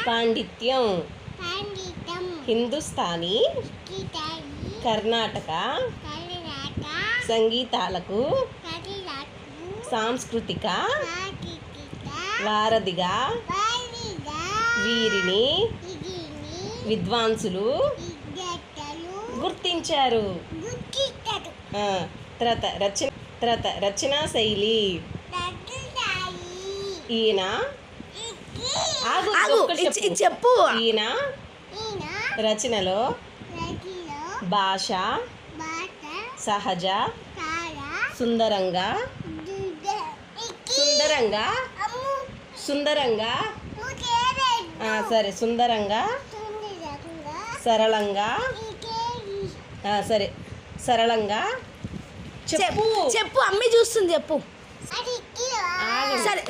పాండిత్యం హిందుస్థానీ కర్ణాటక సంగీతాలకు సాంస్కృతిక వారధిగా వీరిని విద్వాంసులు గుర్తించారు. తర్వాత రచనా శైలి. ఈయన చెప్పు. ఈయన రచనలో భాష సహజ సుందరంగా సరే సుందరంగా సరళంగా సరే సరళంగా చెప్పు అమ్మి చూస్తుంది చెప్పు. సరే